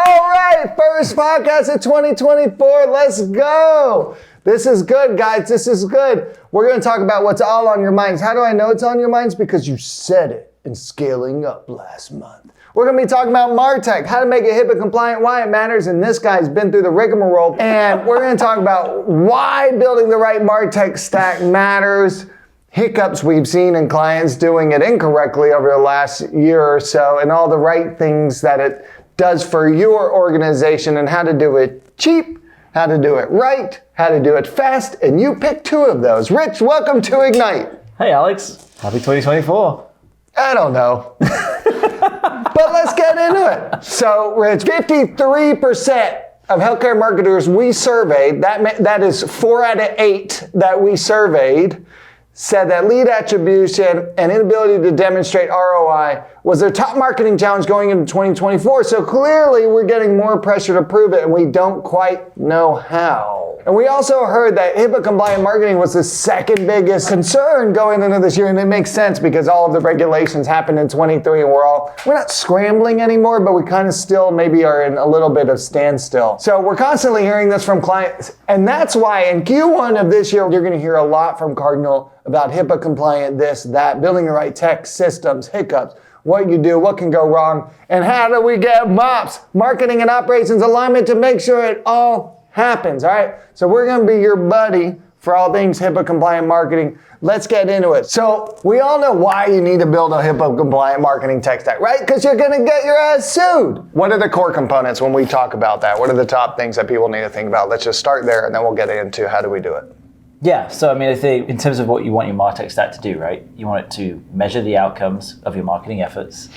All right, first podcast of 2024. Let's go. This is good, guys. This is good. We're going to talk about what's all on your minds. How do I know it's on your minds? Because you said it in Scaling Up last month. We're going to be talking about martech, how to make it HIPAA compliant, why it matters, and this guy's been through the rigmarole. And we're going to talk about why building the right martech stack matters, hiccups we've seen in clients doing it incorrectly over the last year or so, and all the right things that it does for your organization, and how to do it cheap, how to do it right, how to do it fast, and you pick two of those. Rich, welcome to Ignite. Hey Alex, happy 2024. I don't know. But let's get into it. So, Rich, 53% of healthcare marketers we surveyed, that is 4 out of 8 that we surveyed, said that lead attribution and inability to demonstrate ROI was their top marketing challenge going into 2024. So clearly we're getting more pressure to prove it, and we don't quite know how. And we also heard that HIPAA compliant marketing was the second biggest concern going into this year, and it makes sense because all of the regulations happened in 23, and we're not scrambling anymore, but we kind of still maybe are in a little bit of standstill. So we're constantly hearing this from clients, and that's why in Q1 of this year, you're going to hear a lot from Cardinal about HIPAA compliant, this, that, building the right tech systems, hiccups, what you do, what can go wrong, and how do we get MOPS, marketing and operations alignment, to make sure it all happens, all right? So we're going to be your buddy for all things HIPAA compliant marketing. Let's get into it. So we all know why you need to build a HIPAA compliant marketing tech stack, right? Because you're going to get your ass sued. What are the core components when we talk about that? What are the top things that people need to think about? Let's just start there, and then we'll get into how do we do it. Yeah, so I mean, I think in terms of what you want your martech stack to do, right? You want it to measure the outcomes of your marketing efforts,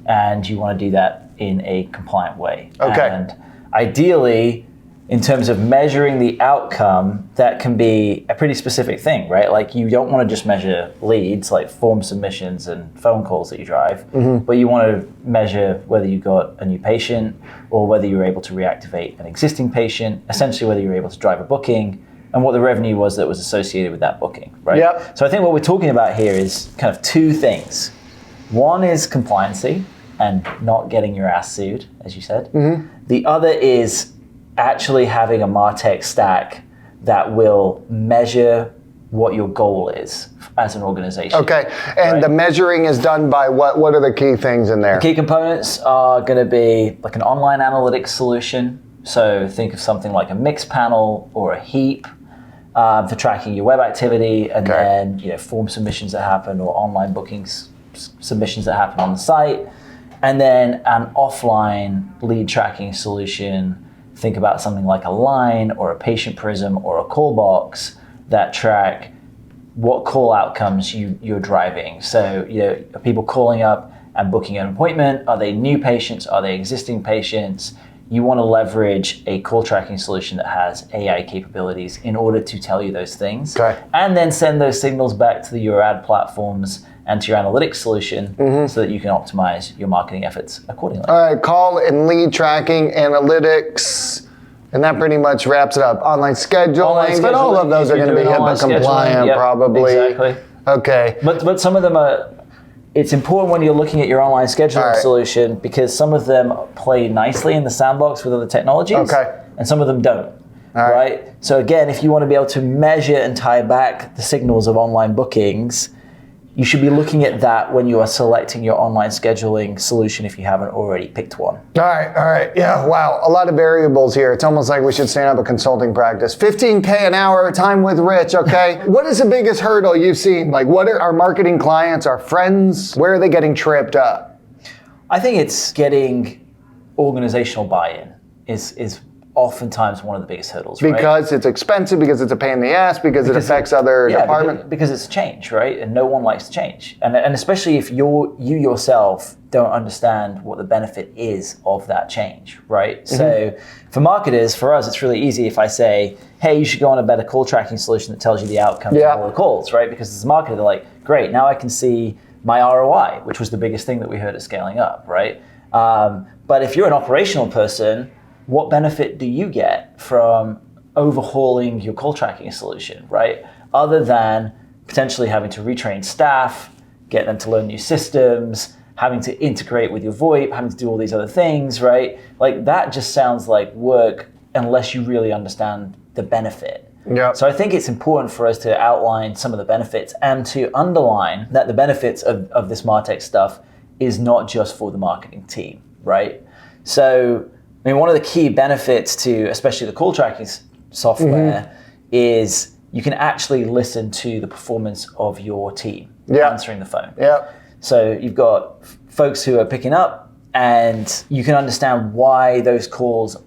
and you want to do that in a compliant way. Okay. And ideally, in terms of measuring the outcome, that can be a pretty specific thing, right? Like you don't want to just measure leads, like form submissions and phone calls that you drive, but you want to measure whether you got a new patient or whether you were able to reactivate an existing patient, essentially whether you were able to drive a booking, and what the revenue was that was associated with that booking, right? Yep. So I think what we're talking about here is kind of two things. One is compliancy and not getting your ass sued, as you said. The other is actually having a martech stack that will measure what your goal is as an organization. Okay, and right? The measuring is done by what? What are the key things in there? The key components are going to be like an online analytics solution. So think of something like a mix panel or a heap for tracking your web activity, and then form submissions that happen or online bookings submissions that happen on the site, and then an offline lead tracking solution. Think about something like a line or a patient prism or a call box that track what call outcomes you're driving. So are people calling up and booking an appointment? Are they new patients? Are they existing patients? You want to leverage a call tracking solution that has AI capabilities in order to tell you those things, and then send those signals back to your ad platforms and to your analytics solution so that you can optimize your marketing efforts accordingly. All right, call and lead tracking, analytics, and that pretty much wraps it up. Online scheduling, but all of those are going to be HIPAA compliant, probably. Exactly. Okay. But some of them are. It's important when you're looking at your online scheduling solution because some of them play nicely in the sandbox with other technologies, and some of them don't, right? So again, if you want to be able to measure and tie back the signals of online bookings, you should be looking at that when you are selecting your online scheduling solution if you haven't already picked one. All right. Yeah, wow. A lot of variables here. It's almost like we should stand up a consulting practice. $15K an hour, time with Rich, okay? What is the biggest hurdle you've seen? Like, what are our marketing clients, our friends, where are they getting tripped up? I think it's getting organizational buy-in is oftentimes one of the biggest hurdles, right? Because it's expensive, because it's a pain in the ass, because it affects other departments. Because it's change, right? And no one likes change. And especially if you yourself don't understand what the benefit is of that change, right? So for marketers, for us, it's really easy if I say, hey, you should go on a better call tracking solution that tells you the outcomes of all the calls, right? Because as a marketer, they're like, great, now I can see my ROI, which was the biggest thing that we heard at Scaling Up, right? But if you're an operational person, what benefit do you get from overhauling your call tracking solution, right? Other than potentially having to retrain staff, get them to learn new systems, having to integrate with your VoIP, having to do all these other things, right? Like that just sounds like work unless you really understand the benefit. Yeah. So I think it's important for us to outline some of the benefits and to underline that the benefits of this martech stuff is not just for the marketing team, right? So, I mean, one of the key benefits to especially the call tracking software is you can actually listen to the performance of your team answering the phone. Yeah. So you've got folks who are picking up and you can understand why those calls,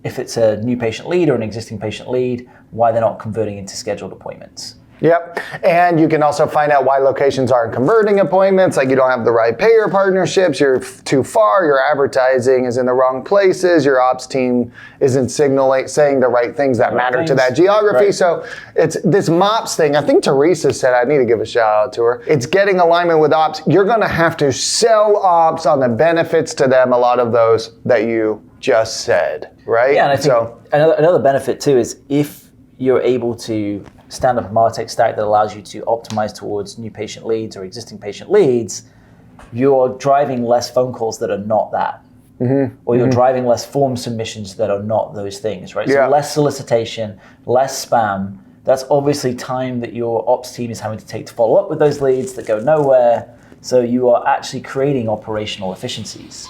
if it's a new patient lead or an existing patient lead, why they're not converting into scheduled appointments. Yep. And you can also find out why locations aren't converting appointments, like you don't have the right payer partnerships, you're too far, your advertising is in the wrong places, your ops team isn't saying the right things that matter to that geography. Right. So it's this MOPS thing. I think Teresa said, I need to give a shout out to her. It's getting alignment with ops. You're going to have to sell ops on the benefits to them, a lot of those that you just said, right? Yeah, and I think another benefit too is if you're able to stand up a martech stack that allows you to optimize towards new patient leads or existing patient leads, you're driving less phone calls that are not that. Or you're driving less form submissions that are not those things, right? So less solicitation, less spam. That's obviously time that your ops team is having to take to follow up with those leads that go nowhere. So you are actually creating operational efficiencies.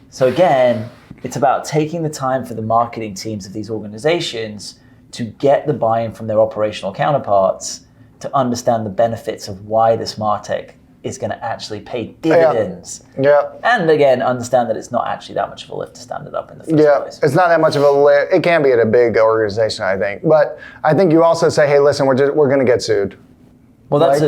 So again, it's about taking the time for the marketing teams of these organizations to get the buy-in from their operational counterparts to understand the benefits of why this martech is going to actually pay dividends. Yeah. And again, understand that it's not actually that much of a lift to stand it up in the first place. It's not that much of a lift. It can be at a big organization, I think. But I think you also say, hey, listen, we're going to get sued. Well, that's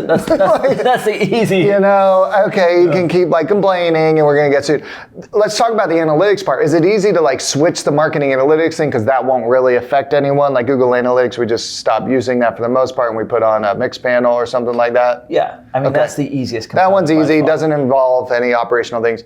the easy. You know, okay, you can keep complaining and we're going to get sued. Let's talk about the analytics part. Is it easy to switch the marketing analytics thing because that won't really affect anyone? Like Google Analytics, we just stop using that for the most part and we put on a mixed panel or something like that? Yeah, I mean, that's the easiest component. That one's easy, doesn't involve any operational things.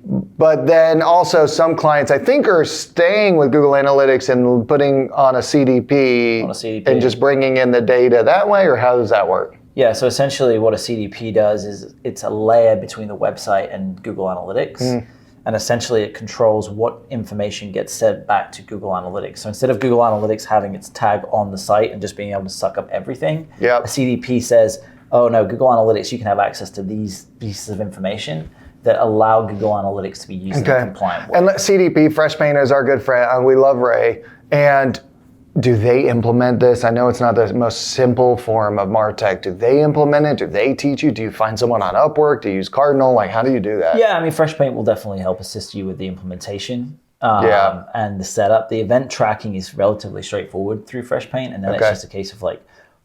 But then also some clients, I think, are staying with Google Analytics and putting on a CDP and just bringing in the data that way, or how does that work? Yeah, so essentially what a CDP does is it's a layer between the website and Google Analytics. And essentially it controls what information gets sent back to Google Analytics. So instead of Google Analytics having its tag on the site and just being able to suck up everything, a CDP says, oh no, Google Analytics, you can have access to these pieces of information that allow Google Analytics to be used in a compliant way. And CDP, Freshpaint is our good friend. We love Ray. And do they implement this? I know it's not the most simple form of MarTech. Do they implement it? Do they teach you? Do you find someone on Upwork? Do you use Cardinal? How do you do that? Yeah, I mean, Freshpaint will definitely help assist you with the implementation and the setup. The event tracking is relatively straightforward through Freshpaint, and then it's just a case of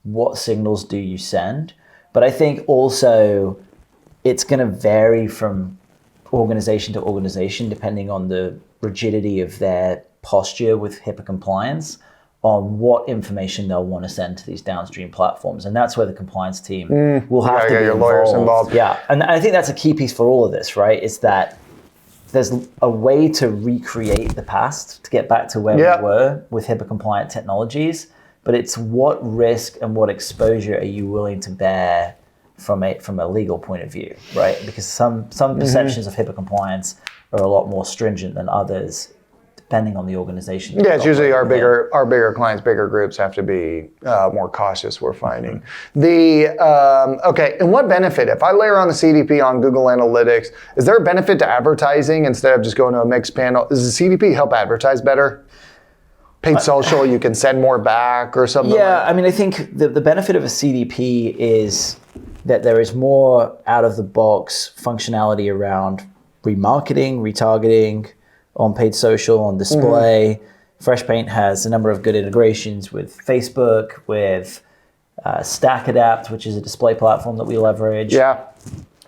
what signals do you send? But I think also it's going to vary from organization to organization depending on the rigidity of their posture with HIPAA compliance on what information they'll want to send to these downstream platforms. And that's where the compliance team will have to be your lawyers involved. Yeah, and I think that's a key piece for all of this, right? Is that there's a way to recreate the past to get back to where we were with HIPAA compliant technologies, but it's what risk and what exposure are you willing to bear from a legal point of view, right? Because some perceptions of HIPAA compliance are a lot more stringent than others, depending on the organization. Yeah, it's usually our bigger clients, bigger groups have to be more cautious, we're finding. And what benefit, if I layer on the CDP on Google Analytics, is there a benefit to advertising instead of just going to a mixed panel? Does the CDP help advertise better? Paid social, you can send more back or something? Yeah, I mean, I think the benefit of a CDP is that there is more out-of-the-box functionality around remarketing, retargeting, on paid social, on display. Freshpaint has a number of good integrations with Facebook, with StackAdapt, which is a display platform that we leverage. Yeah.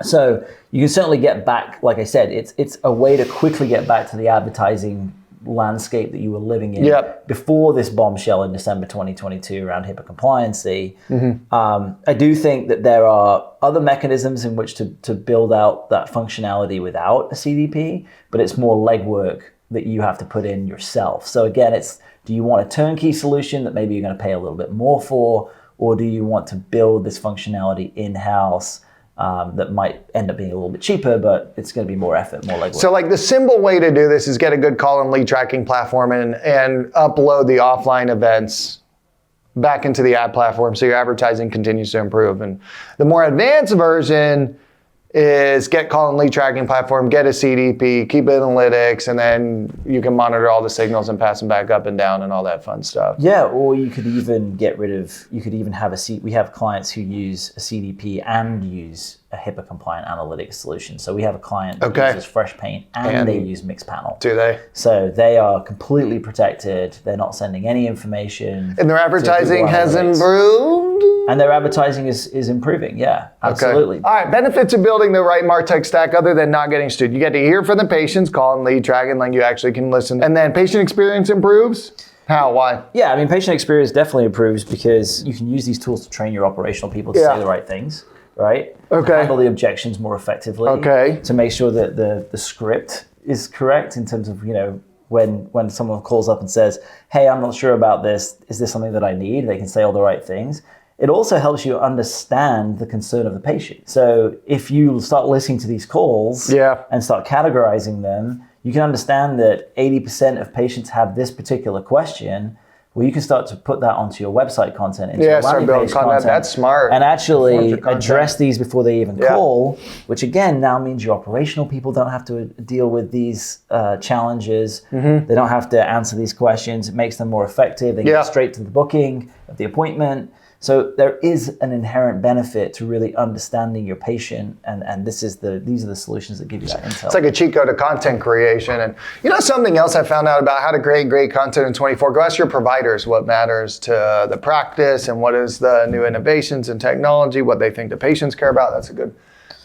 So you can certainly get back, like I said, it's a way to quickly get back to the advertising landscape that you were living in before this bombshell in December 2022 around HIPAA compliancy. I do think that there are other mechanisms in which to build out that functionality without a CDP, but it's more legwork that you have to put in yourself. So again, do you want a turnkey solution that maybe you're going to pay a little bit more for, or do you want to build this functionality in-house that might end up being a little bit cheaper, but it's going to be more effort, more legwork. So like the simple way to do this is get a good call and lead tracking platform and upload the offline events back into the ad platform so your advertising continues to improve. And the more advanced version is get call and lead tracking platform, get a CDP, keep analytics, and then you can monitor all the signals and pass them back up and down and all that fun stuff. Yeah, or you could even we have clients who use a CDP and use a HIPAA-compliant analytics solution. So we have a client that uses FreshPaint and they use Mixpanel. Do they? So they are completely protected. They're not sending any information. And their advertising has improved? And their advertising is improving, yeah, absolutely. Okay. All right, benefits of building the right martech stack other than not getting sued. You get to hear from the patients, call and lead tracking, like you actually can listen. And then patient experience improves? How? Why? Yeah, I mean, patient experience definitely improves because you can use these tools to train your operational people to say the right things, right? Okay. Handle the objections more effectively. Okay. To make sure that the script is correct in terms of, when someone calls up and says, hey, I'm not sure about this. Is this something that I need? They can say all the right things. It also helps you understand the concern of the patient. So if you start listening to these calls and start categorizing them, you can understand that 80% of patients have this particular question. Well, you can start to put that onto your website content, into your landing page content. That's smart. And actually address these before they even call, which again now means your operational people don't have to deal with these challenges. They don't have to answer these questions. It makes them more effective. They get straight to the booking of the appointment. So there is an inherent benefit to really understanding your patient, and these are the solutions that give you that intel. It's like a cheat code to content creation. And something else I found out about how to create great content in 24, go ask your providers what matters to the practice and what is the new innovations in technology, what they think the patients care about. That's a good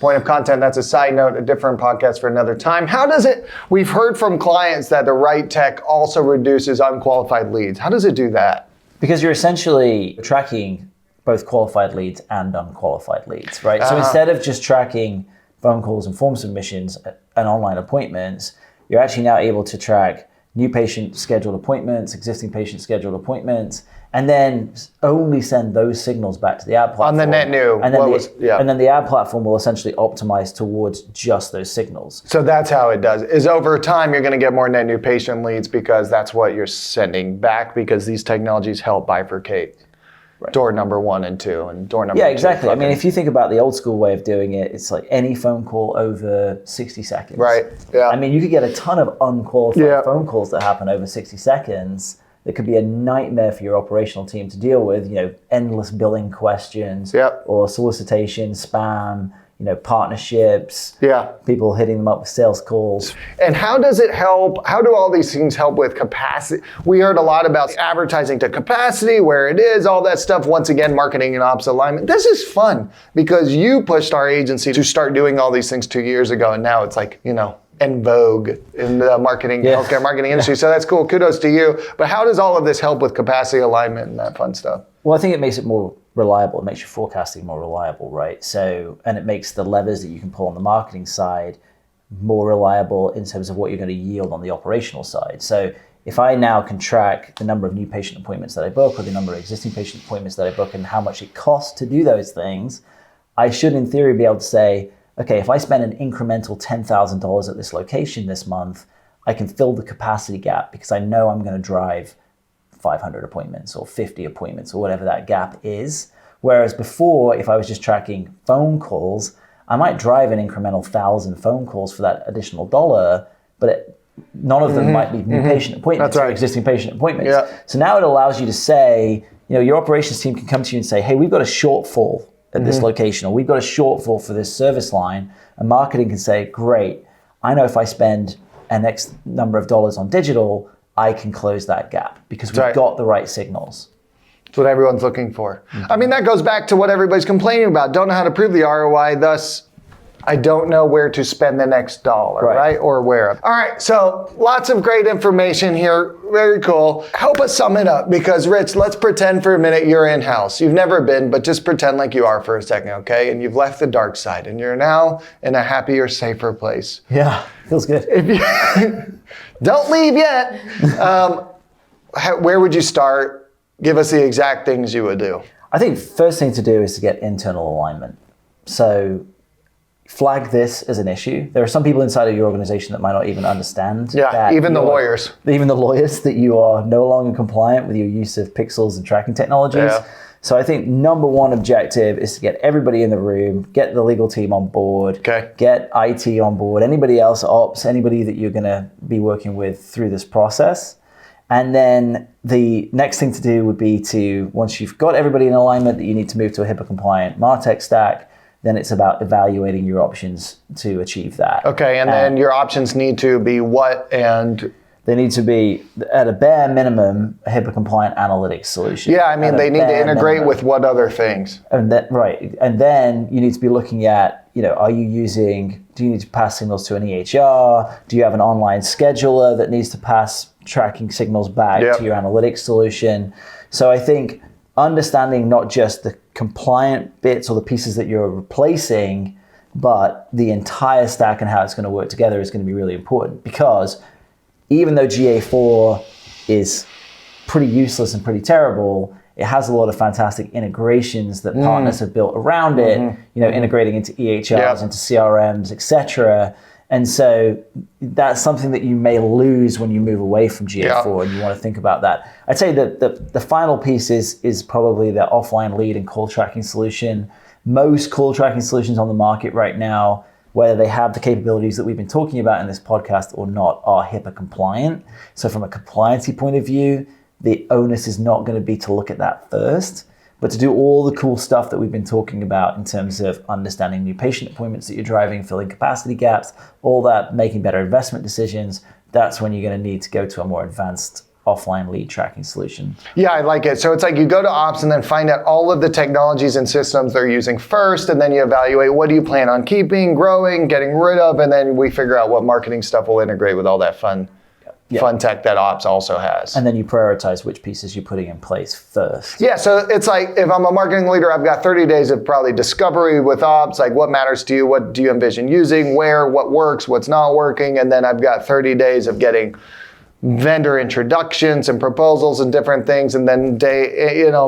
point of content. That's a side note, a different podcast for another time. We've heard from clients that the right tech also reduces unqualified leads. How does it do that? Because you're essentially tracking both qualified leads and unqualified leads, right? So instead of just tracking phone calls and form submissions and online appointments, you're actually now able to track new patient scheduled appointments, existing patient scheduled appointments, and then only send those signals back to the ad platform. On the net new. And then the ad platform will essentially optimize towards just those signals. So that's how it does. Is over time, you're going to get more net new patient leads because that's what you're sending back, because these technologies help bifurcate door number 1 and 2 and door number 2. Yeah, exactly. I mean, if you think about the old school way of doing it, it's like any phone call over 60 seconds. Right, yeah. I mean, you could get a ton of unqualified phone calls that happen over 60 seconds. It could be a nightmare for your operational team to deal with, endless billing questions or solicitation, spam, partnerships, people hitting them up with sales calls. And how does it help? How do all these things help with capacity? We heard a lot about advertising to capacity, where it is, all that stuff. Once again, marketing and ops alignment. This is fun because you pushed our agency to start doing all these things 2 years ago, and now it's like, en vogue in the healthcare marketing industry. So that's cool. Kudos to you. But how does all of this help with capacity alignment and that fun stuff? Well, I think it makes it more reliable. It makes your forecasting more reliable, right? So, and it makes the levers that you can pull on the marketing side more reliable in terms of what you're going to yield on the operational side. So if I now can track the number of new patient appointments that I book or the number of existing patient appointments that I book and how much it costs to do those things, I should in theory be able to say, okay, if I spend an incremental $10,000 at this location this month, I can fill the capacity gap because I know I'm going to drive 500 appointments or 50 appointments or whatever that gap is. Whereas before, if I was just tracking phone calls, I might drive an incremental 1,000 phone calls for that additional $1, but none of them might be new patient appointments or existing patient appointments. Yeah. So now it allows you to say, your operations team can come to you and say, hey, we've got a shortfall at this location, or we've got a shortfall for this service line, and marketing can say, great, I know if I spend an X number of dollars on digital, I can close that gap because we've got the right signals. That's what everyone's looking for. I mean, that goes back to what everybody's complaining about. Don't know how to prove the ROI, thus I don't know where to spend the next dollar, right? Or where. All right, so lots of great information here. Very cool. Help us sum it up, because Rich, let's pretend for a minute you're in-house. You've never been, but just pretend like you are for a second, okay? And you've left the dark side and you're now in a happier, safer place. Yeah, feels good. If you don't leave yet. Where would you start? Give us the exact things you would do. I think first thing to do is to get internal alignment. So flag this as an issue. There are some people inside of your organization that might not even understand. Yeah, even the lawyers. Even the lawyers, that you are no longer compliant with your use of pixels and tracking technologies. Yeah. So I think number one objective is to get everybody in the room, get the legal team on board, get IT on board, anybody else, ops, anybody that you're going to be working with through this process. And then the next thing to do would be to, once you've got everybody in alignment that you need to move to a HIPAA-compliant martech stack, then it's about evaluating your options to achieve that. Okay, and then your options need to be what and... They need to be, at a bare minimum, a HIPAA-compliant analytics solution. Yeah, I mean, they need to integrate with what other things? And that, right, and then you need to be looking at, do you need to pass signals to an EHR? Do you have an online scheduler that needs to pass tracking signals back to your analytics solution? So I think understanding not just the compliant bits or the pieces that you're replacing, but the entire stack and how it's going to work together is going to be really important, because even though GA4 is pretty useless and pretty terrible, it has a lot of fantastic integrations that partners have built around it, integrating into EHRs, into CRMs, etc. And so that's something that you may lose when you move away from GA4, and you want to think about that. I'd say that the final piece is probably the offline lead and call tracking solution. Most call tracking solutions on the market right now, whether they have the capabilities that we've been talking about in this podcast or not, are HIPAA compliant. So from a compliancy point of view, the onus is not going to be to look at that first, but to do all the cool stuff that we've been talking about in terms of understanding new patient appointments that you're driving, filling capacity gaps, all that, making better investment decisions. That's when you're going to need to go to a more advanced offline lead tracking solution. Yeah, I like it. So it's like you go to ops and then find out all of the technologies and systems they're using first, and then you evaluate what do you plan on keeping, growing, getting rid of, and then we figure out what marketing stuff will integrate with all that fun tech that ops also has. And then you prioritize which pieces you're putting in place first. Yeah, so it's like if I'm a marketing leader, I've got 30 days of probably discovery with ops, like what matters to you, what do you envision using, where, what works, what's not working, and then I've got 30 days of getting vendor introductions and proposals and different things, and then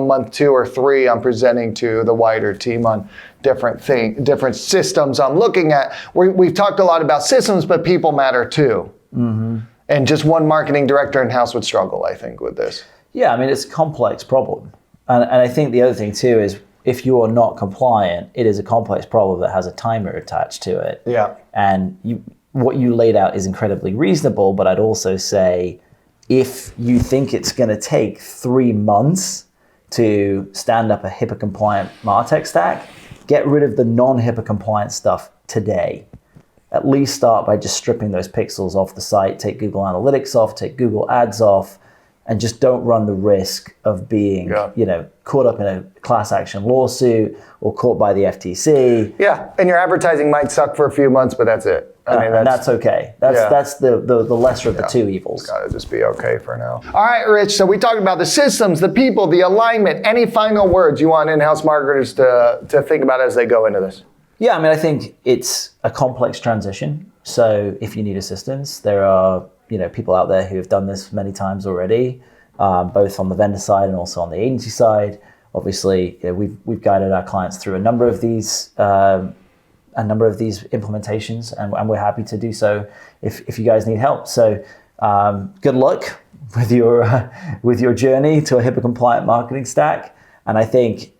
month 2 or 3, I'm presenting to the wider team on different systems I'm looking at. We've talked a lot about systems, but people matter too. Mm-hmm. And just one marketing director in-house would struggle, I think, with this. Yeah, I mean, it's a complex problem. And I think the other thing too is if you are not compliant, it is a complex problem that has a timer attached to it. Yeah. And what you laid out is incredibly reasonable, but I'd also say if you think it's going to take 3 months to stand up a HIPAA compliant martech stack, get rid of the non-HIPAA compliant stuff today. At least start by just stripping those pixels off the site, take Google Analytics off, take Google Ads off, and just don't run the risk of being, caught up in a class action lawsuit or caught by the FTC. Yeah, and your advertising might suck for a few months, but that's it. And that's okay. That's the lesser of the two evils. It's gotta just be okay for now. All right, Rich, so we talked about the systems, the people, the alignment. Any final words you want in-house marketers to think about as they go into this? Yeah, I mean, I think it's a complex transition. So if you need assistance, there are people out there who have done this many times already, both on the vendor side and also on the agency side. Obviously, we've guided our clients through a number of these implementations, and we're happy to do so if you guys need help. So good luck with your journey to a HIPAA compliant marketing stack. And I think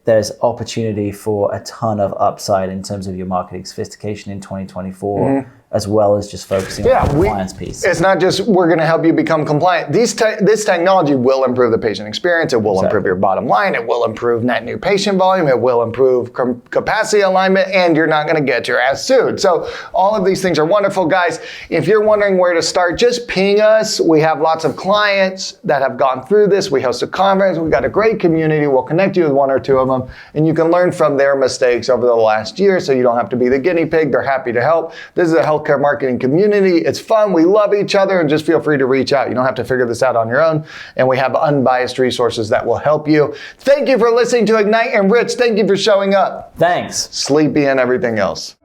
there's opportunity for a ton of upside in terms of your marketing sophistication in 2024, as well as just focusing on the compliance piece. It's not just we're going to help you become compliant. This technology will improve the patient experience. It will improve your bottom line. It will improve net new patient volume. It will improve capacity alignment, and you're not going to get your ass sued. So all of these things are wonderful, guys. If you're wondering where to start, just ping us. We have lots of clients that have gone through this. We host a conference. We've got a great community. We'll connect you with 1 or 2 of them, and you can learn from their mistakes over the last year, so you don't have to be the guinea pig. They're happy to help. This is a healthcare marketing community. It's fun. We love each other, and just feel free to reach out. You don't have to figure this out on your own, and we have unbiased resources that will help you. Thank you for listening to Ignite, and Rich, thank you for showing up. Thanks. Sleepy and everything else.